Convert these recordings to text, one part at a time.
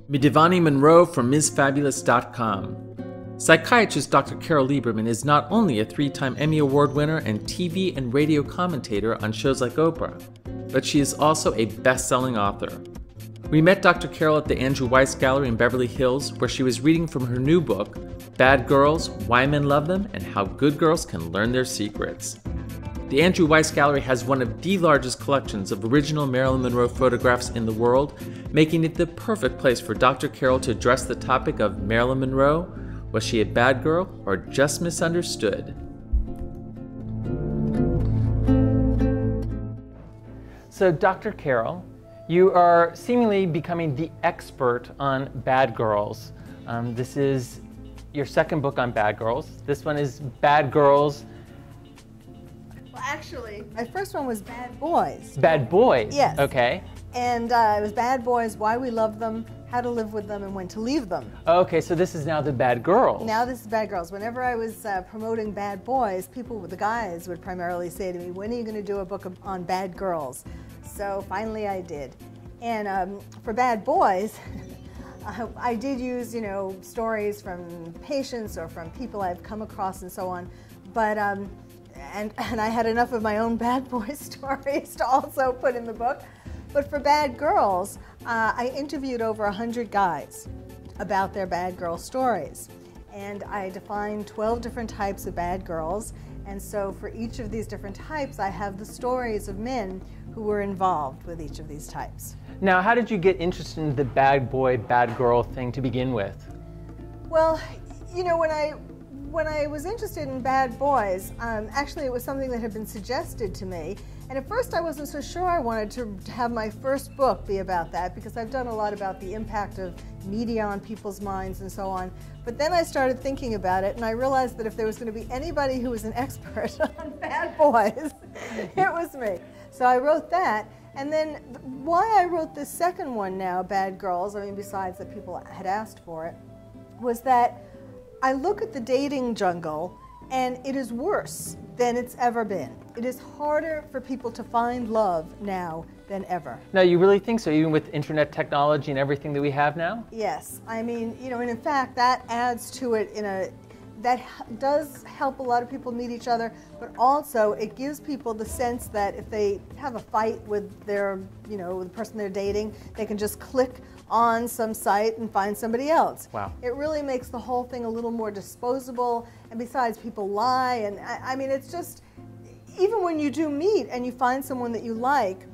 Midivani Monroe from MsFabulous.com. Psychiatrist Dr. Carole Lieberman is not only a 3-time Emmy Award winner and TV and radio commentator on shows like Oprah, but she is also a best-selling author. We met Dr. Carole at the Andrew Weiss Gallery in Beverly Hills, where she was reading from her new book, Bad Girls, Why Men Love Them, and How Good Girls Can Learn Their Secrets. The Andrew Weiss Gallery has one of the largest collections of original Marilyn Monroe photographs in the world, making it the perfect place for Dr. Carole to address the topic of Marilyn Monroe. Was she a bad girl or just misunderstood? So, Dr. Carole, you are seemingly becoming the expert on bad girls. This is your second book on bad girls. This one is Bad Girls. Well, actually, my first one was Bad Boys. Bad Boys? Yes. Okay. And it was Bad Boys, Why We Love Them, How to Live With Them, and When to Leave Them. Okay, so this is now the Bad Girls. Now this is Bad Girls. Whenever I was promoting Bad Boys, the guys would primarily say to me, when are you going to do a book on bad girls? So finally I did. And for Bad Boys, I did use, stories from patients or from people I've come across and so on. But, and I had enough of my own Bad Boy stories to also put in the book. But for Bad Girls, I interviewed over 100 guys about their bad girl stories. And I defined 12 different types of bad girls. And so for each of these different types, I have the stories of men who were involved with each of these types. Now, how did you get interested in the bad boy, bad girl thing to begin with? Well, when I was interested in Bad Boys, actually it was something that had been suggested to me. And at first I wasn't so sure I wanted to have my first book be about that, because I've done a lot about the impact of media on people's minds and so on. But then I started thinking about it, and I realized that if there was going to be anybody who was an expert on Bad Boys, it was me. So I wrote that. And then why I wrote this second one now, Bad Girls, I mean, besides that people had asked for it, was that I look at the dating jungle, and it is worse than it's ever been. It is harder for people to find love now than ever. Now, you really think so, even with internet technology and everything that we have now? Yes. I mean, and in fact, that adds to it that does help a lot of people meet each other, but also it gives people the sense that if they have a fight with their, the person they're dating, they can just click on some site and find somebody else. Wow. It really makes the whole thing a little more disposable, and besides, people lie, and I mean, it's just, even when you do meet and you find someone that you like,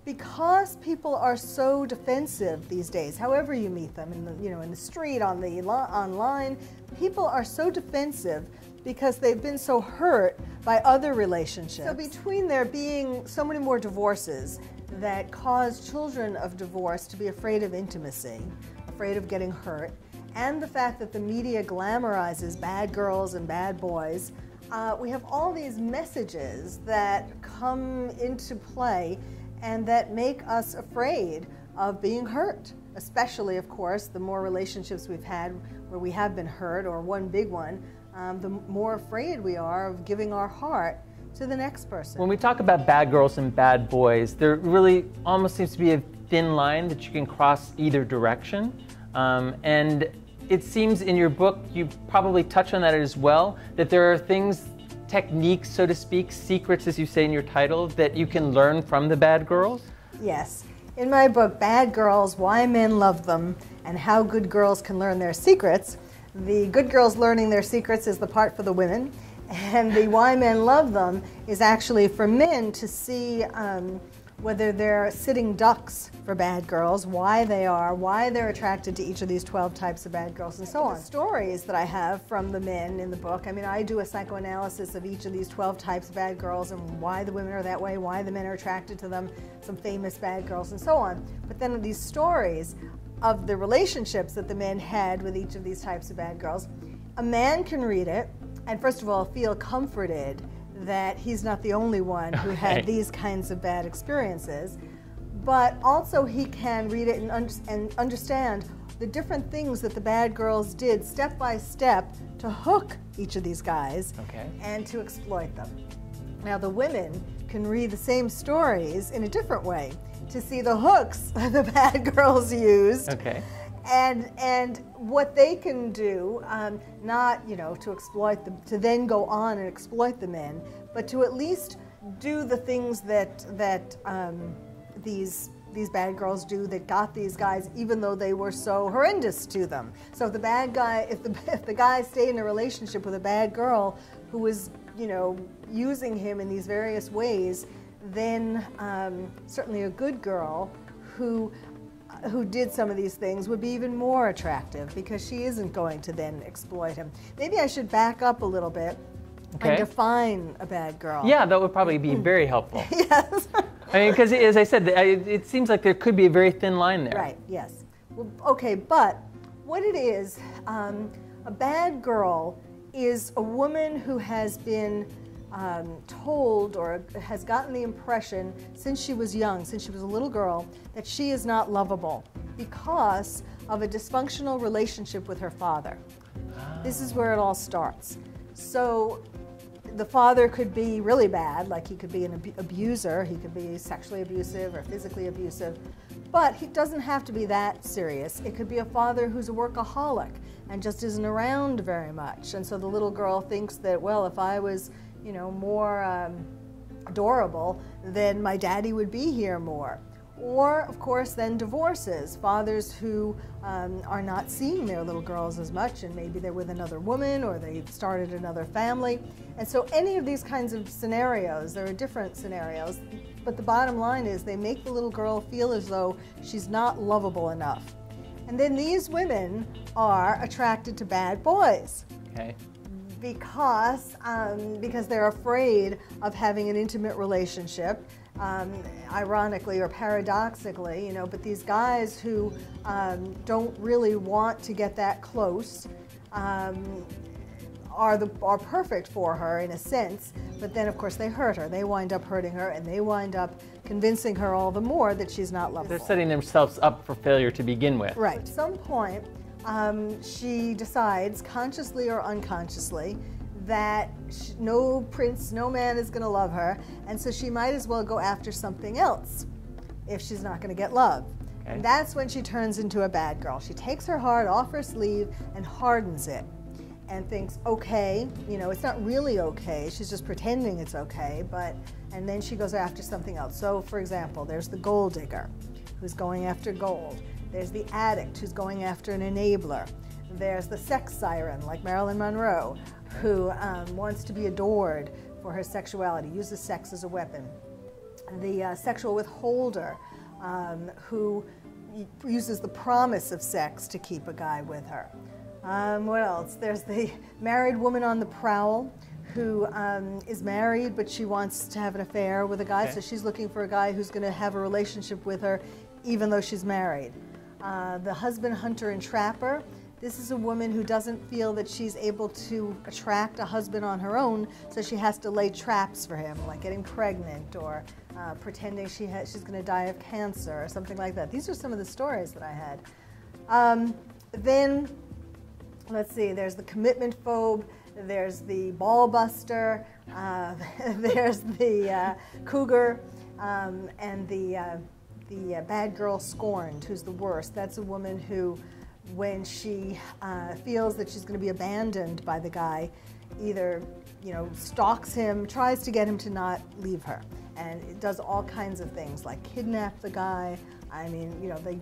because people are so defensive these days, however you meet them, in the street, online, people are so defensive because they've been so hurt by other relationships. So between there being so many more divorces that cause children of divorce to be afraid of intimacy, afraid of getting hurt, and the fact that the media glamorizes bad girls and bad boys, we have all these messages that come into play and that make us afraid of being hurt. Especially, of course, the more relationships we've had where we have been hurt, or one big one, the more afraid we are of giving our heart to the next person. When we talk about bad girls and bad boys, there really almost seems to be a thin line that you can cross either direction. And it seems in your book, you probably touch on that as well, that there are things, techniques, so to speak, secrets, as you say in your title, that you can learn from the bad girls? Yes. In my book, Bad Girls, Why Men Love Them, and How Good Girls Can Learn Their Secrets, the good girls learning their secrets is the part for the women, and the Why Men Love Them is actually for men to see whether they're sitting ducks for bad girls, why they're attracted to each of these 12 types of bad girls, and so on. The stories that I have from the men in the book, I mean, I do a psychoanalysis of each of these 12 types of bad girls and why the women are that way, why the men are attracted to them, some famous bad girls, and so on. But then these stories of the relationships that the men had with each of these types of bad girls, a man can read it and first of all feel comforted that he's not the only one who had these kinds of bad experiences, but also he can read it and understand the different things that the bad girls did step by step to hook each of these guys and to exploit them. Now the women can read the same stories in a different way to see the hooks the bad girls used. And what they can do, not to exploit them, to then go on and exploit the men, but to at least do the things that these bad girls do that got these guys, even though they were so horrendous to them. So if the bad guy, if the guy stayed in a relationship with a bad girl who was using him in these various ways, then certainly a good girl who did some of these things would be even more attractive because she isn't going to then exploit him. Maybe I should back up a little bit and define a bad girl. Yeah, that would probably be very helpful. Yes. I mean, because as I said, it seems like there could be a very thin line there. Right, yes. Well, okay, but what it is, a bad girl is a woman who has been told or has gotten the impression since she was young, since she was a little girl, that she is not lovable because of a dysfunctional relationship with her father. This is where it all starts. So the father could be really bad, like he could be an abuser, he could be sexually abusive or physically abusive, but he doesn't have to be that serious. It could be a father who's a workaholic and just isn't around very much. And so the little girl thinks that, well, if I was more adorable, then my daddy would be here more. Or, of course, then divorces, fathers who are not seeing their little girls as much, and maybe they're with another woman or they've started another family. And so any of these kinds of scenarios, there are different scenarios, but the bottom line is they make the little girl feel as though she's not lovable enough. And then these women are attracted to bad boys. Because they're afraid of having an intimate relationship, ironically or paradoxically, but these guys who don't really want to get that close are perfect for her in a sense, but then of course they hurt her. They wind up hurting her, and they wind up convincing her all the more that she's not lovable. They're setting themselves up for failure to begin with. Right. At some point, she decides, consciously or unconsciously, that no prince, no man is going to love her, and so she might as well go after something else if she's not going to get love. And that's when she turns into a bad girl. She takes her heart off her sleeve and hardens it and thinks, okay, it's not really okay, she's just pretending it's okay, and then she goes after something else. So, for example, there's the gold digger who's going after gold. There's the addict who's going after an enabler. There's the sex siren, like Marilyn Monroe, who wants to be adored for her sexuality, uses sex as a weapon. The sexual withholder, who uses the promise of sex to keep a guy with her. What else? There's the married woman on the prowl, who is married, but she wants to have an affair with a guy, so she's looking for a guy who's going to have a relationship with her even though she's married. The husband hunter and trapper. This is a woman who doesn't feel that she's able to attract a husband on her own, so she has to lay traps for him, like getting pregnant or pretending she's going to die of cancer or something like that. These are some of the stories that I had. Then, let's see, there's the commitment phobe, there's the ball buster, there's the cougar, and the bad girl scorned, who's the worst. That's a woman who, when she feels that she's going to be abandoned by the guy, either stalks him, tries to get him to not leave her, and it does all kinds of things like kidnap the guy. I mean,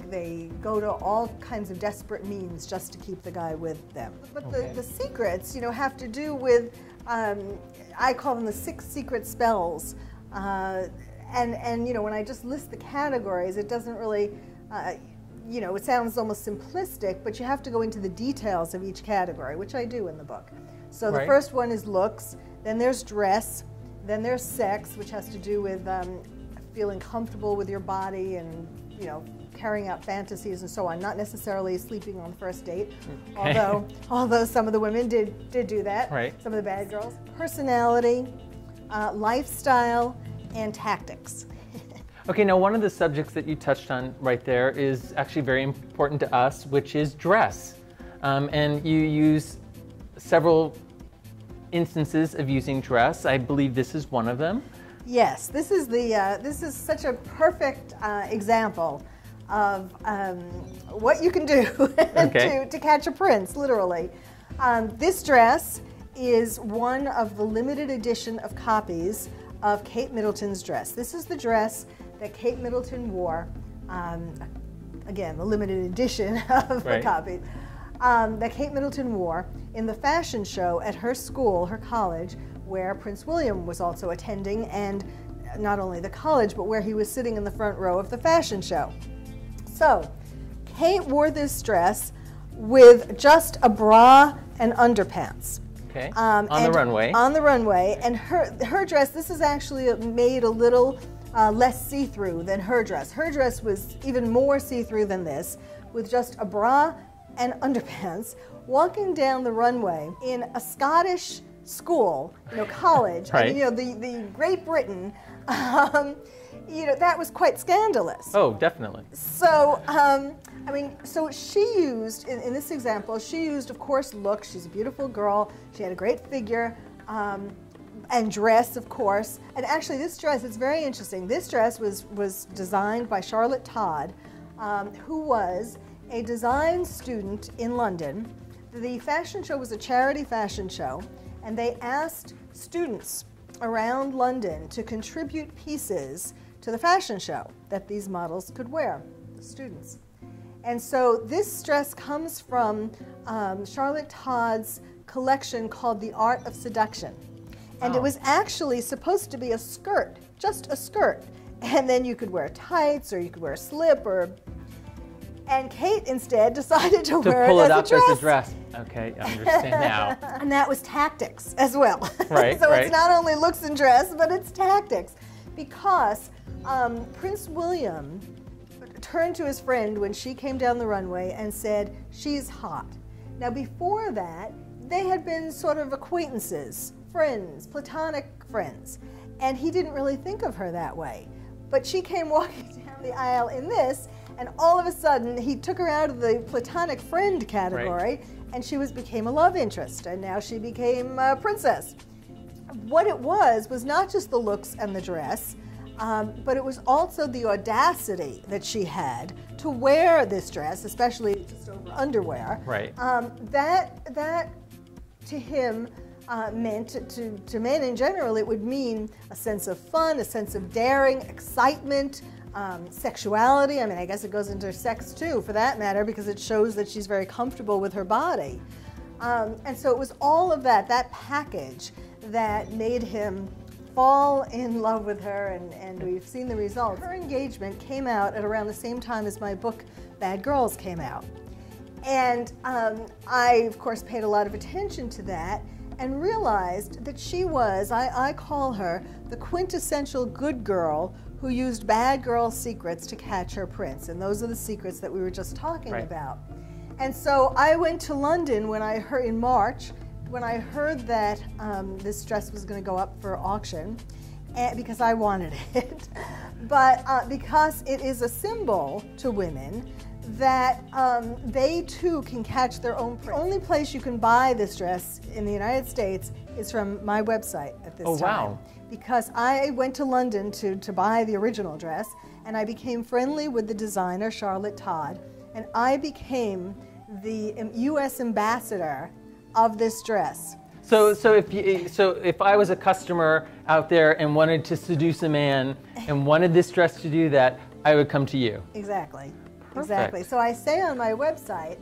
they go to all kinds of desperate means just to keep the guy with them. But the secrets, have to do with, I call them the 6 secret spells. And when I just list the categories, it doesn't really, it sounds almost simplistic, but you have to go into the details of each category, which I do in the book. So the first one is looks, then there's dress, then there's sex, which has to do with feeling comfortable with your body and, carrying out fantasies and so on, not necessarily sleeping on the first date, although some of the women did do that, some of the bad girls. Personality, lifestyle, and tactics. Okay, now one of the subjects that you touched on right there is actually very important to us, which is dress. And you use several instances of using dress. I believe this is one of them. Yes, this is such a perfect example of what you can do to catch a prince, literally. This dress is one of the limited edition of copies of Kate Middleton's dress. This is the dress that Kate Middleton wore, again, the limited edition of the copy, that Kate Middleton wore in the fashion show at her school, her college, where Prince William was also attending, and not only the college, but where he was sitting in the front row of the fashion show. So, Kate wore this dress with just a bra and underpants. Okay, on the runway. On the runway, and her dress, this is actually made a little less see-through than her dress. Her dress was even more see-through than this, with just a bra and underpants, walking down the runway in a Scottish school, college, right. and, the Great Britain, that was quite scandalous. Oh, definitely. So, so she used, in this example, she used, of course, looks. She's a beautiful girl. She had a great figure, and dress, of course. And actually, this dress, it's very interesting. This dress was designed by Charlotte Todd, who was a design student in London. The fashion show was a charity fashion show, and they asked students around London to contribute pieces to the fashion show that these models could wear, the students. And so this dress comes from Charlotte Todd's collection called The Art of Seduction. And it was actually supposed to be a skirt, just a skirt. And then you could wear tights, or you could wear a slip, and Kate instead decided to wear pull it it as up a dress. as a dress. Okay, I understand now. And that was tactics as well. Right, So right. it's not only looks and dress, but it's tactics. Because Prince William turned to his friend when she came down the runway and said, "She's hot." Now before that, they had been sort of acquaintances, friends, platonic friends. And he didn't really think of her that way. But she came walking down the aisle in this, and all of a sudden, he took her out of the platonic friend category, and she became a love interest, and now she became a princess. What it was not just the looks and the dress, but it was also the audacity that she had to wear this dress, especially just over underwear. Right. That to him meant, to men in general, it would mean a sense of fun, a sense of daring, excitement, sexuality. I mean, I guess it goes into sex too, for that matter, because it shows that she's very comfortable with her body. And so it was all of that package that made him fall in love with her, and we've seen the results. Her engagement came out at around the same time as my book, Bad Girls, came out. And I, of course, paid a lot of attention to that and realized that she was, I call her, the quintessential good girl who used bad girl secrets to catch her prince. And those are the secrets that we were just talking about. And so I went to London in March, when I heard that this dress was going to go up for auction, because I wanted it, but because it is a symbol to women that they too can catch their own prince. The only place you can buy this dress in the United States is from my website at this time. Wow. Because I went to London to buy the original dress, and I became friendly with the designer, Charlotte Todd, and I became the U.S. ambassador of this dress. So if I was a customer out there and wanted to seduce a man and wanted this dress to do that, I would come to you. Exactly. Perfect. Exactly. So I say on my website,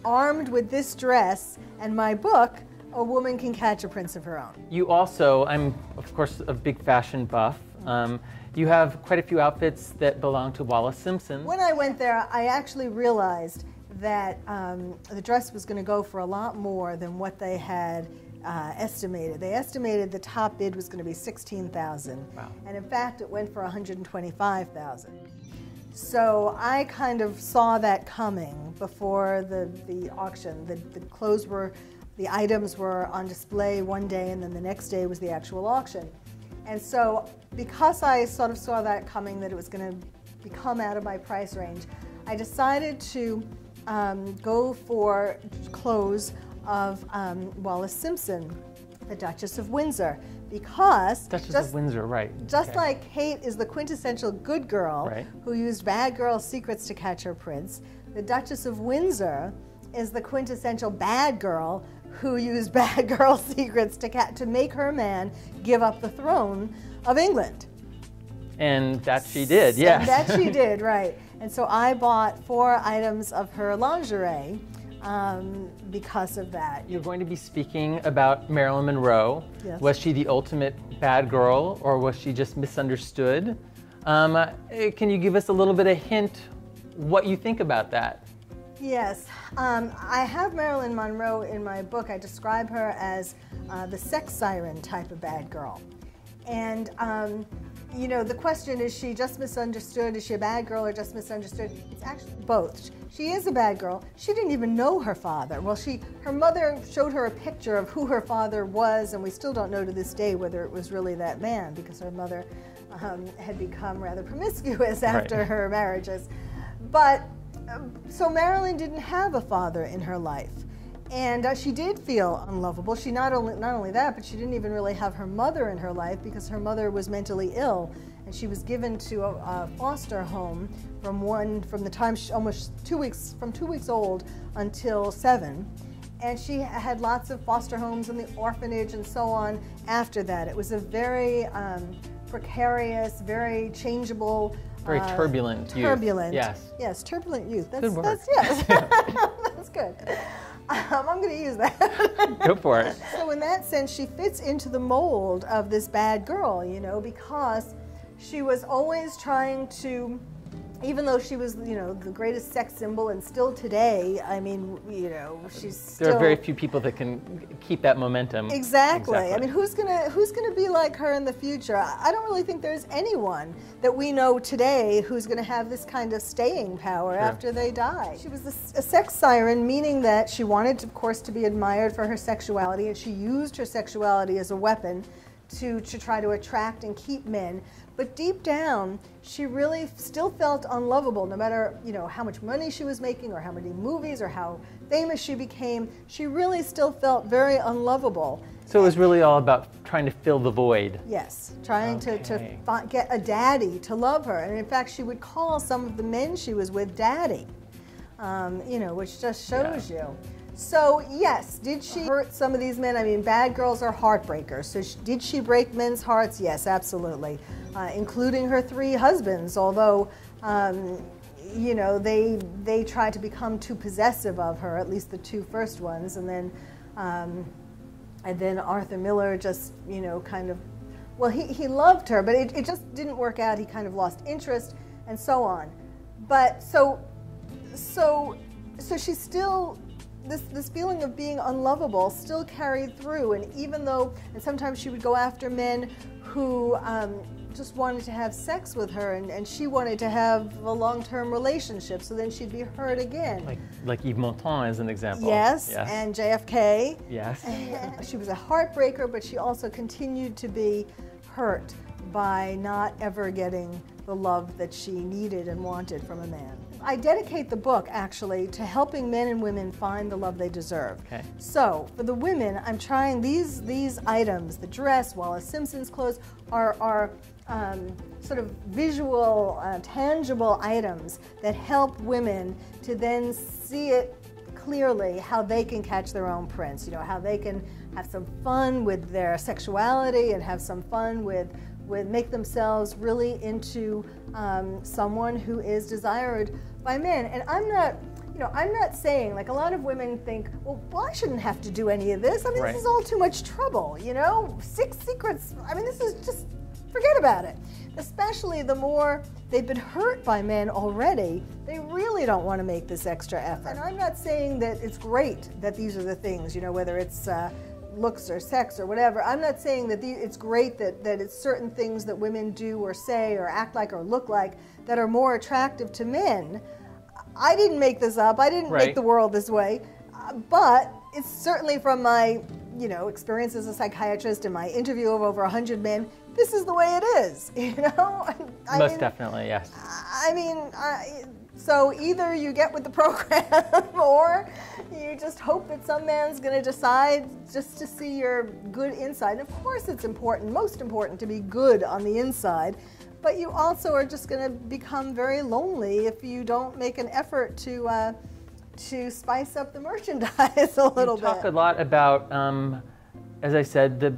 armed with this dress and my book, a woman can catch a prince of her own. You also, I'm of course a big fashion buff. You have quite a few outfits that belong to Wallace Simpson. When I went there, I actually realized that the dress was going to go for a lot more than what they had estimated. They estimated the top bid was going to be $16,000. Wow. And in fact, it went for $125,000. So I kind of saw that coming before the auction. The items were on display one day, and then the next day was the actual auction. And so because I sort of saw that coming, that it was going to become out of my price range, I decided to go for clothes of Wallis Simpson, the Duchess of Windsor, because Duchess of Windsor, right. Just like Kate is the quintessential good girl right. who used bad girl secrets to catch her prince, the Duchess of Windsor is the quintessential bad girl who used bad girl secrets to make her man give up the throne of England. And that she did, yes. And that she did, right. And so I bought 4 items of her lingerie because of that. You're going to be speaking about Marilyn Monroe. Yes. Was she the ultimate bad girl, or was she just misunderstood? Can you give us a little bit of hint what you think about that? Yes, I have Marilyn Monroe in my book. I describe her as the sex siren type of bad girl. And, you know, the question is she just misunderstood? Is she a bad girl or just misunderstood? It's actually both. She is a bad girl. She didn't even know her father. Well, her mother showed her a picture of who her father was, and we still don't know to this day whether it was really that man, because her mother had become rather promiscuous after her marriages. But so Marilyn didn't have a father in her life, and she did feel unlovable. She not only that, but she didn't even really have her mother in her life, because her mother was mentally ill, and she was given to a foster home from the time she almost 2 weeks, from 2 weeks old until 7, and she had lots of foster homes and the orphanage and so on after that. It was a very precarious, very changeable. Very turbulent youth. Turbulent. Yes. Yes, turbulent youth. That's good word. Yes. That's good. I'm going to use that. Go for it. So in that sense, she fits into the mold of this bad girl, you know, because she was always trying to, even though she was, you know, the greatest sex symbol, and still today, I mean, you know, she's still... There are very few people that can keep that momentum. Exactly. I mean, who's gonna be like her in the future? I don't really think there's anyone that we know today who's gonna have this kind of staying power after they die. She was a sex siren, meaning that she wanted, of course, to be admired for her sexuality, and she used her sexuality as a weapon to try to attract and keep men. But deep down, she really still felt unlovable, no matter, you know, how much money she was making or how many movies or how famous she became. She really still felt very unlovable. So it was really all about trying to fill the void. Yes, trying to get a daddy to love her. And in fact, she would call some of the men she was with daddy, you know, which just shows you. So yes, did she hurt some of these men? I mean, bad girls are heartbreakers. So did she break men's hearts? Yes, absolutely, including her 3 husbands. Although, you know, they tried to become too possessive of her, at least the 2 first ones, and then Arthur Miller just, you know, kind of, well, he loved her, but it just didn't work out. He kind of lost interest, and so on. But so she still. This feeling of being unlovable still carried through, and even though, and sometimes she would go after men who just wanted to have sex with her, and she wanted to have a long-term relationship, so then she'd be hurt again. Like Yves Montand as an example. Yes, and JFK. Yes. She was a heartbreaker, but she also continued to be hurt by not ever getting the love that she needed and wanted from a man. I dedicate the book, actually, to helping men and women find the love they deserve. Okay. So, for the women, I'm trying these items, the dress, Wallis Simpson's clothes, are sort of visual, tangible items that help women to then see it clearly how they can catch their own prince, you know, how they can have some fun with their sexuality and have some fun with make themselves really into someone who is desired by men. And I'm not saying, like a lot of women think, well, I shouldn't have to do any of this. I mean, this is all too much trouble, you know? 6 secrets, I mean, this is just, forget about it. Especially the more they've been hurt by men already, they really don't want to make this extra effort. And I'm not saying that it's great that these are the things, you know, whether it's looks or sex or whatever. I'm not saying that it's great that it's certain things that women do or say or act like or look like that are more attractive to men. I didn't make this up. I didn't make the world this way. But it's certainly from my you know, experience as a psychiatrist and my interview of over 100 men, this is the way it is, you know? Most definitely, yes. I mean, so either you get with the program or you just hope that some man's going to decide just to see your good inside. And of course it's important, most important, to be good on the inside, but you also are just going to become very lonely if you don't make an effort to spice up the merchandise a little bit. You talk a lot about, as I said, the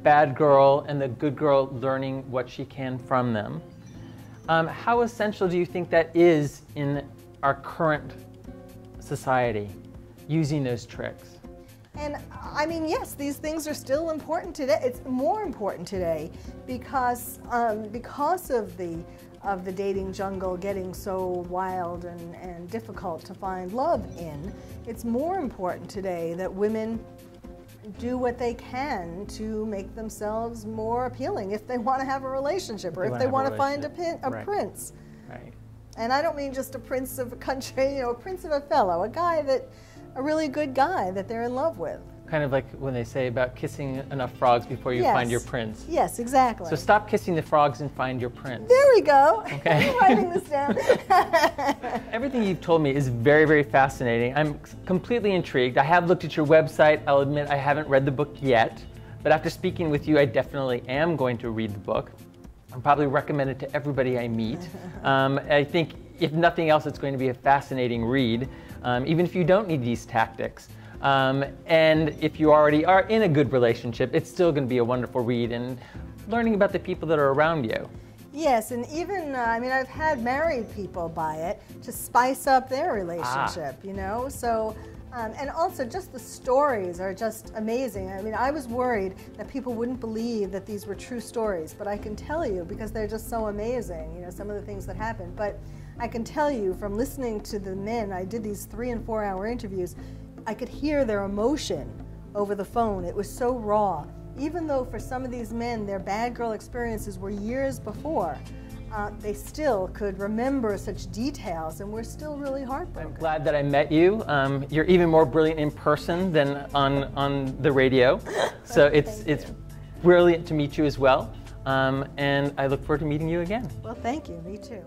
bad girl and the good girl learning what she can from them. How essential do you think that is in our current society, using those tricks? And I mean, yes, these things are still important today. It's more important today because of the dating jungle getting so wild and difficult to find love in. It's more important today that women do what they can to make themselves more appealing if they want to have a relationship, or if they want to find a prince. Right. And I don't mean just a prince of a country, you know, a prince of a fellow, a really good guy that they're in love with. Kind of like when they say about kissing enough frogs before you find your prince. Yes, exactly. So stop kissing the frogs and find your prince. There we go. Okay. I'm writing this down. Everything you've told me is very, very fascinating. I'm completely intrigued. I have looked at your website. I'll admit I haven't read the book yet, but after speaking with you, I definitely am going to read the book. I'll probably recommend it to everybody I meet. I think, if nothing else, it's going to be a fascinating read, even if you don't need these tactics. And if you already are in a good relationship, it's still going to be a wonderful read, and learning about the people that are around you. Yes, and even, I mean, I've had married people buy it to spice up their relationship, you know? So, and also just the stories are just amazing. I mean, I was worried that people wouldn't believe that these were true stories, but I can tell you, because they're just so amazing, you know, some of the things that happened. But I can tell you from listening to the men, I did these 3- and 4-hour interviews, I could hear their emotion over the phone. It was so raw. Even though for some of these men, their bad girl experiences were years before, they still could remember such details, and we're still really heartbroken. I'm glad that I met you. You're even more brilliant in person than on the radio. So it's brilliant to meet you as well. And I look forward to meeting you again. Well, thank you. Me too.